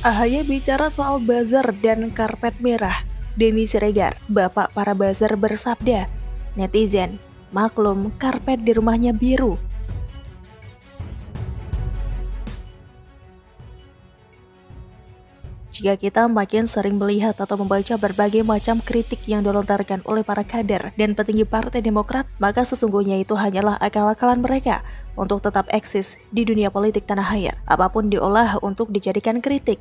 AHY bicara soal buzzer dan karpet merah. Denny Siregar, bapak para buzzer bersabda, netizen, maklum karpet di rumahnya biru. Jika kita makin sering melihat atau membaca berbagai macam kritik yang dilontarkan oleh para kader dan petinggi Partai Demokrat, maka sesungguhnya itu hanyalah akal-akalan mereka untuk tetap eksis di dunia politik tanah air. Apapun diolah untuk dijadikan kritik.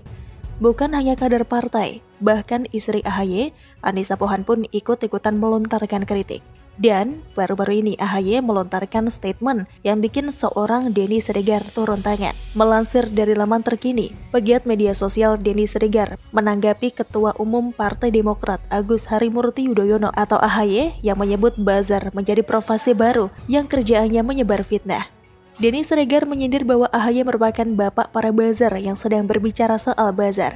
Bukan hanya kader partai, bahkan istri AHY, Anissa Pohan pun ikut-ikutan melontarkan kritik. Dan baru-baru ini AHY melontarkan statement yang bikin seorang Denny Siregar turun tangan. Melansir dari laman terkini, pegiat media sosial Denny Siregar menanggapi Ketua Umum Partai Demokrat Agus Harimurti Yudhoyono atau AHY yang menyebut buzzer menjadi profesi baru yang kerjaannya menyebar fitnah. Denny Siregar menyindir bahwa AHY merupakan bapak para buzzer yang sedang berbicara soal buzzer.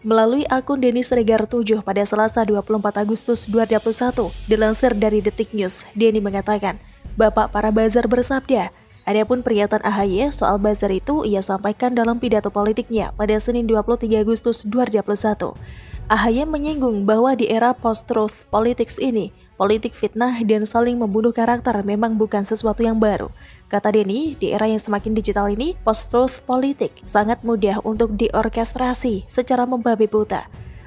Melalui akun Denny Siregar 7 pada Selasa 24 Agustus 2021, dilansir dari Detik News, Denny mengatakan, bapak para buzzer bersabda. Adapun pernyataan AHY soal buzzer itu ia sampaikan dalam pidato politiknya pada Senin 23 Agustus 2021. AHY menyinggung bahwa di era post-truth politics ini, politik fitnah dan saling membunuh karakter memang bukan sesuatu yang baru. Kata Denny, di era yang semakin digital ini, post-truth politik sangat mudah untuk diorkestrasi secara membabi buta.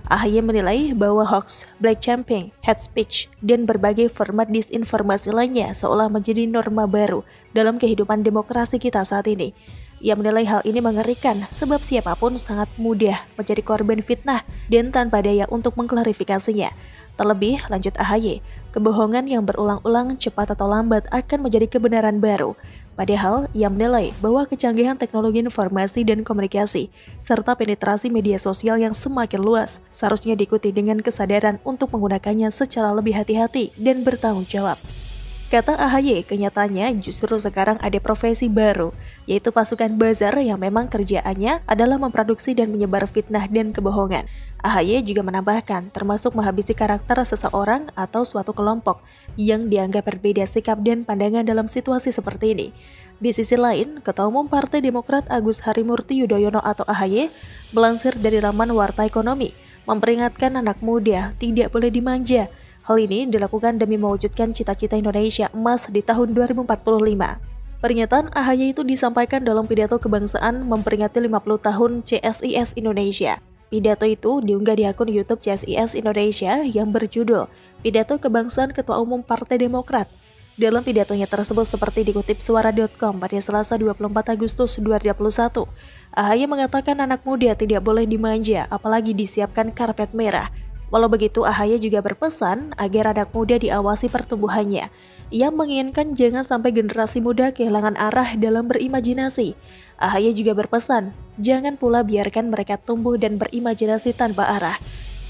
AHY menilai bahwa hoax, black campaign, hate speech, dan berbagai format disinformasi lainnya seolah menjadi norma baru dalam kehidupan demokrasi kita saat ini. Ia menilai hal ini mengerikan sebab siapapun sangat mudah menjadi korban fitnah dan tanpa daya untuk mengklarifikasinya. Terlebih, lanjut AHY, kebohongan yang berulang-ulang cepat atau lambat akan menjadi kebenaran baru. Padahal, ia menilai bahwa kecanggihan teknologi informasi dan komunikasi, serta penetrasi media sosial yang semakin luas, seharusnya diikuti dengan kesadaran untuk menggunakannya secara lebih hati-hati dan bertanggung jawab. Kata AHY, kenyataannya justru sekarang ada profesi baru, yaitu pasukan buzzer yang memang kerjaannya adalah memproduksi dan menyebar fitnah dan kebohongan. AHY juga menambahkan, termasuk menghabisi karakter seseorang atau suatu kelompok yang dianggap berbeda sikap dan pandangan dalam situasi seperti ini. Di sisi lain, Ketua Umum Partai Demokrat Agus Harimurti Yudhoyono atau AHY melansir dari laman Warta Ekonomi, memperingatkan anak muda tidak boleh dimanja. Hal ini dilakukan demi mewujudkan cita-cita Indonesia emas di tahun 2045. Pernyataan AHY itu disampaikan dalam pidato kebangsaan memperingati 50 tahun CSIS Indonesia. Pidato itu diunggah di akun YouTube CSIS Indonesia yang berjudul Pidato Kebangsaan Ketua Umum Partai Demokrat. Dalam pidatonya tersebut seperti dikutip suara.com pada Selasa 24 Agustus 2021, AHY mengatakan anak muda tidak boleh dimanja apalagi disiapkan karpet merah. Walau begitu, AHY juga berpesan agar anak muda diawasi pertumbuhannya. Ia menginginkan jangan sampai generasi muda kehilangan arah dalam berimajinasi. AHY juga berpesan, jangan pula biarkan mereka tumbuh dan berimajinasi tanpa arah.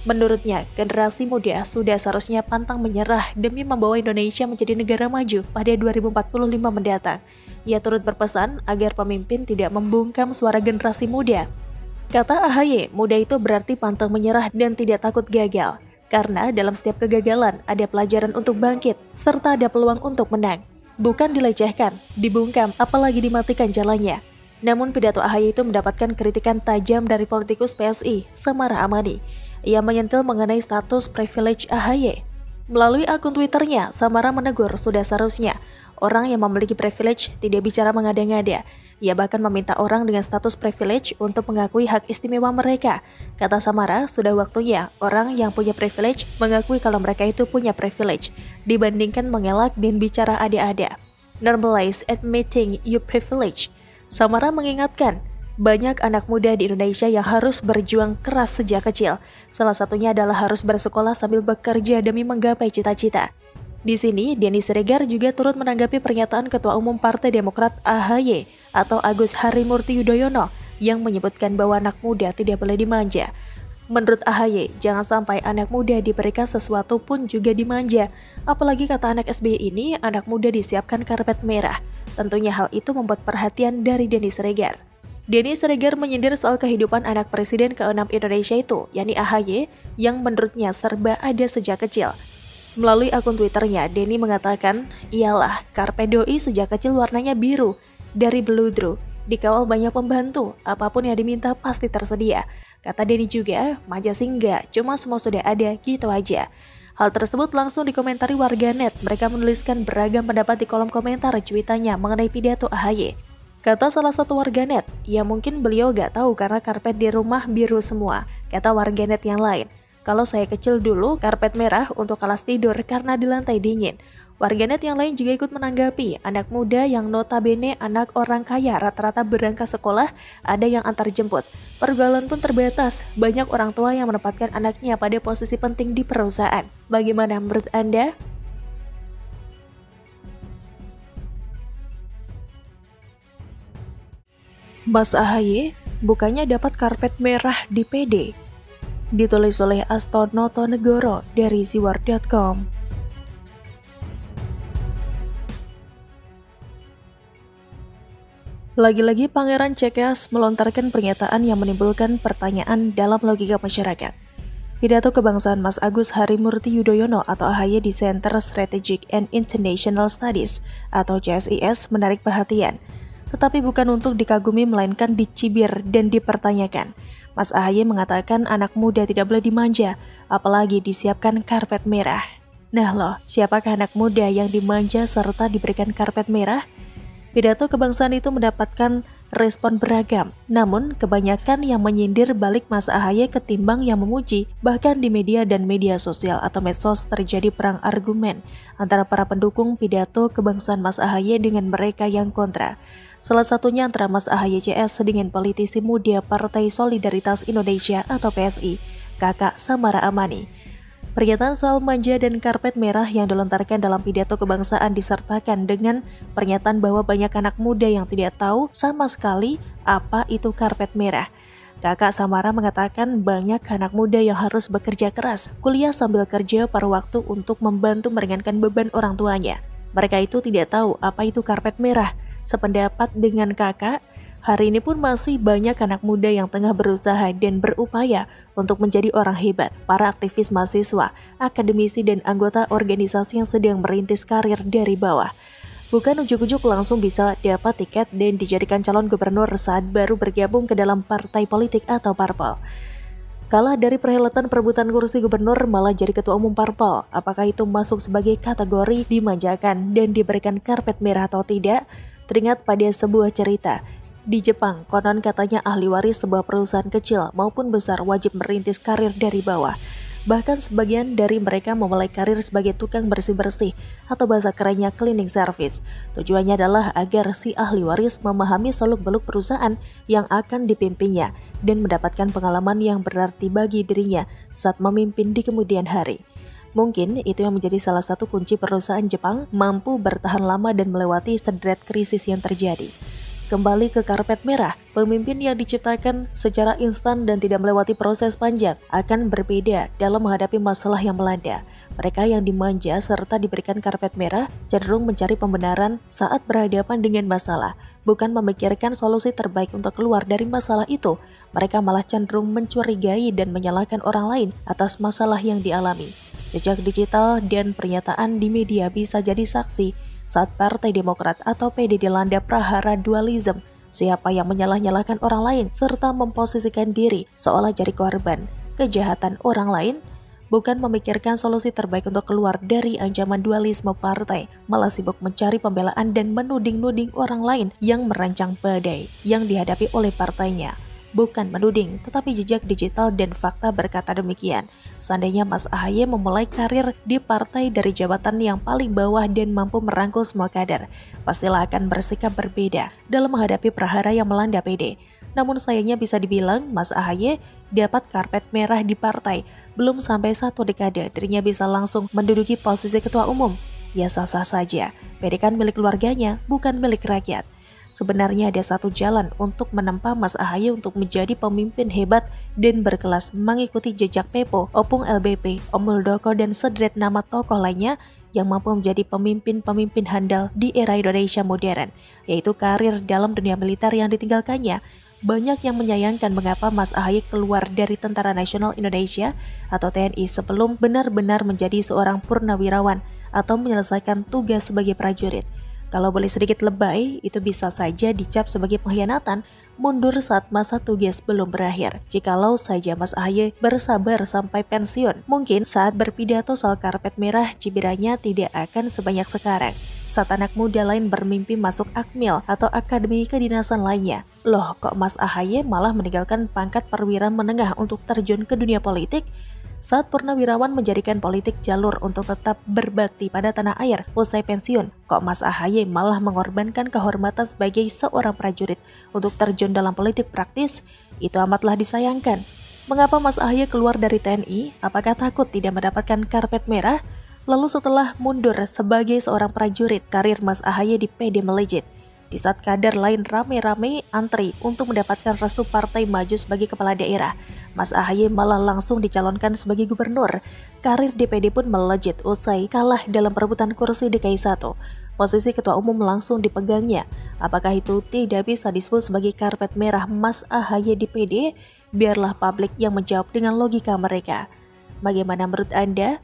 Menurutnya, generasi muda sudah seharusnya pantang menyerah demi membawa Indonesia menjadi negara maju pada 2045 mendatang. Ia turut berpesan agar pemimpin tidak membungkam suara generasi muda. Kata AHY, muda itu berarti pantang menyerah dan tidak takut gagal. Karena dalam setiap kegagalan ada pelajaran untuk bangkit, serta ada peluang untuk menang. Bukan dilecehkan, dibungkam, apalagi dimatikan jalannya. Namun pidato AHY itu mendapatkan kritikan tajam dari politikus PSI, Samara Amani. Ia menyentil mengenai status privilege AHY. Melalui akun Twitternya, Samara menegur sudah seharusnya orang yang memiliki privilege tidak bicara mengada-ngada. Ia bahkan meminta orang dengan status privilege untuk mengakui hak istimewa mereka. Kata Samara, sudah waktunya orang yang punya privilege mengakui kalau mereka itu punya privilege, dibandingkan mengelak dan bicara ada-ada. Normalize admitting you privilege. Samara mengingatkan, banyak anak muda di Indonesia yang harus berjuang keras sejak kecil. Salah satunya adalah harus bersekolah sambil bekerja demi menggapai cita-cita. Di sini, Denny Siregar juga turut menanggapi pernyataan Ketua Umum Partai Demokrat AHY atau Agus Harimurti Yudhoyono yang menyebutkan bahwa anak muda tidak boleh dimanja. Menurut AHY, jangan sampai anak muda diberikan sesuatu pun juga dimanja. Apalagi kata anak SBY ini, anak muda disiapkan karpet merah. Tentunya hal itu membuat perhatian dari Denny Siregar. Denny Siregar menyindir soal kehidupan anak Presiden ke-6 Indonesia itu, yakni AHY, yang menurutnya serba ada sejak kecil. Melalui akun Twitternya, Denny mengatakan, iyalah, karpet doi sejak kecil warnanya biru, dari Bludru. dikawal banyak pembantu, apapun yang diminta pasti tersedia. Kata Denny juga, manja sih enggak, cuma semua sudah ada, gitu aja. Hal tersebut langsung dikomentari warganet. Mereka menuliskan beragam pendapat di kolom komentar cuitannya mengenai pidato AHY. Kata salah satu warganet, ya mungkin beliau gak tahu karena karpet di rumah biru semua. Kata warganet yang lain, kalau saya kecil dulu karpet merah untuk kelas tidur karena di lantai dingin. Warganet yang lain juga ikut menanggapi, anak muda yang notabene anak orang kaya rata-rata berangkat sekolah, ada yang antar jemput. Pergaulan pun terbatas, banyak orang tua yang menempatkan anaknya pada posisi penting di perusahaan. Bagaimana menurut Anda? Mas AHY bukannya dapat karpet merah di PD? Ditulis oleh Astonoto Negoro dari Siwar.com. Lagi-lagi Pangeran Cekias melontarkan pernyataan yang menimbulkan pertanyaan dalam logika masyarakat. Pidato kebangsaan Mas Agus Harimurti Yudhoyono atau AHY di Center Strategic and International Studies atau CSIS menarik perhatian, tetapi bukan untuk dikagumi melainkan dicibir dan dipertanyakan. Mas AHY mengatakan anak muda tidak boleh dimanja, apalagi disiapkan karpet merah. Nah loh, siapakah anak muda yang dimanja serta diberikan karpet merah? Pidato kebangsaan itu mendapatkan respon beragam, namun kebanyakan yang menyindir balik Mas AHY ketimbang yang memuji. Bahkan di media dan media sosial atau medsos terjadi perang argumen antara para pendukung pidato kebangsaan Mas AHY dengan mereka yang kontra. Salah satunya antara Mas AHY CS dengan politisi muda Partai Solidaritas Indonesia atau PSI, Kakak Samara Amani. Pernyataan soal manja dan karpet merah yang dilontarkan dalam pidato kebangsaan disertakan dengan pernyataan bahwa banyak anak muda yang tidak tahu sama sekali apa itu karpet merah. Kakak Samara mengatakan banyak anak muda yang harus bekerja keras, kuliah sambil kerja paruh waktu untuk membantu meringankan beban orang tuanya. Mereka itu tidak tahu apa itu karpet merah. Sependapat dengan kakak, hari ini pun masih banyak anak muda yang tengah berusaha dan berupaya untuk menjadi orang hebat. Para aktivis mahasiswa, akademisi, dan anggota organisasi yang sedang merintis karir dari bawah. Bukan ujuk-ujuk langsung bisa dapat tiket dan dijadikan calon gubernur saat baru bergabung ke dalam partai politik atau parpol. Kalah dari perhelatan perebutan kursi gubernur malah jadi ketua umum parpol. Apakah itu masuk sebagai kategori dimanjakan dan diberikan karpet merah atau tidak? Teringat pada sebuah cerita. Di Jepang, konon katanya ahli waris sebuah perusahaan kecil maupun besar wajib merintis karir dari bawah. Bahkan sebagian dari mereka memulai karir sebagai tukang bersih-bersih atau bahasa kerennya cleaning service. Tujuannya adalah agar si ahli waris memahami seluk-beluk perusahaan yang akan dipimpinnya dan mendapatkan pengalaman yang berarti bagi dirinya saat memimpin di kemudian hari. Mungkin itu yang menjadi salah satu kunci perusahaan Jepang mampu bertahan lama dan melewati sederet krisis yang terjadi. Kembali ke karpet merah, pemimpin yang diciptakan secara instan dan tidak melewati proses panjang akan berbeda dalam menghadapi masalah yang melanda. Mereka yang dimanja serta diberikan karpet merah cenderung mencari pembenaran saat berhadapan dengan masalah, bukan memikirkan solusi terbaik untuk keluar dari masalah itu. Mereka malah cenderung mencurigai dan menyalahkan orang lain atas masalah yang dialami. Jejak digital dan pernyataan di media bisa jadi saksi saat Partai Demokrat atau PD dilanda prahara dualisme, siapa yang menyalah-nyalahkan orang lain serta memposisikan diri seolah jadi korban kejahatan orang lain, bukan memikirkan solusi terbaik untuk keluar dari ancaman dualisme partai, malah sibuk mencari pembelaan dan menuding-nuding orang lain yang merancang badai yang dihadapi oleh partainya. Bukan menuding, tetapi jejak digital dan fakta berkata demikian. Seandainya Mas AHY memulai karir di partai dari jabatan yang paling bawah dan mampu merangkul semua kader, pastilah akan bersikap berbeda dalam menghadapi prahara yang melanda PD. Namun sayangnya bisa dibilang Mas AHY dapat karpet merah di partai, belum sampai 1 dekade dirinya bisa langsung menduduki posisi ketua umum. Ya sah-sah saja, PD kan milik keluarganya, bukan milik rakyat. Sebenarnya ada satu jalan untuk menempa Mas AHY untuk menjadi pemimpin hebat dan berkelas mengikuti jejak Pepo, Opung LBP, Om Muldoko, dan sederet nama tokoh lainnya yang mampu menjadi pemimpin-pemimpin handal di era Indonesia modern, yaitu karir dalam dunia militer yang ditinggalkannya. Banyak yang menyayangkan mengapa Mas AHY keluar dari Tentara Nasional Indonesia atau TNI sebelum benar-benar menjadi seorang purnawirawan atau menyelesaikan tugas sebagai prajurit. Kalau boleh sedikit lebay, itu bisa saja dicap sebagai pengkhianatan mundur saat masa tugas belum berakhir. Jikalau saja Mas Ahaye bersabar sampai pensiun, mungkin saat berpidato soal karpet merah cibirannya tidak akan sebanyak sekarang. Saat anak muda lain bermimpi masuk Akmil atau akademi kedinasan lainnya. Loh, kok Mas Ahaye malah meninggalkan pangkat perwira menengah untuk terjun ke dunia politik? Saat Purnawirawan menjadikan politik jalur untuk tetap berbakti pada tanah air usai pensiun, kok Mas Ahaye malah mengorbankan kehormatan sebagai seorang prajurit untuk terjun dalam politik praktis? Itu amatlah disayangkan. Mengapa Mas Ahaye keluar dari TNI? Apakah takut tidak mendapatkan karpet merah? Lalu setelah mundur sebagai seorang prajurit, karir Mas Ahaye di PD melejit. Di saat kader lain rame-rame antri untuk mendapatkan restu partai maju sebagai kepala daerah, Mas Ahaye malah langsung dicalonkan sebagai gubernur. Karir DPD pun melejit usai kalah dalam perebutan kursi DKI 1. Posisi ketua umum langsung dipegangnya. Apakah itu tidak bisa disebut sebagai karpet merah Mas Ahaye di PD? Biarlah publik yang menjawab dengan logika mereka. Bagaimana menurut Anda?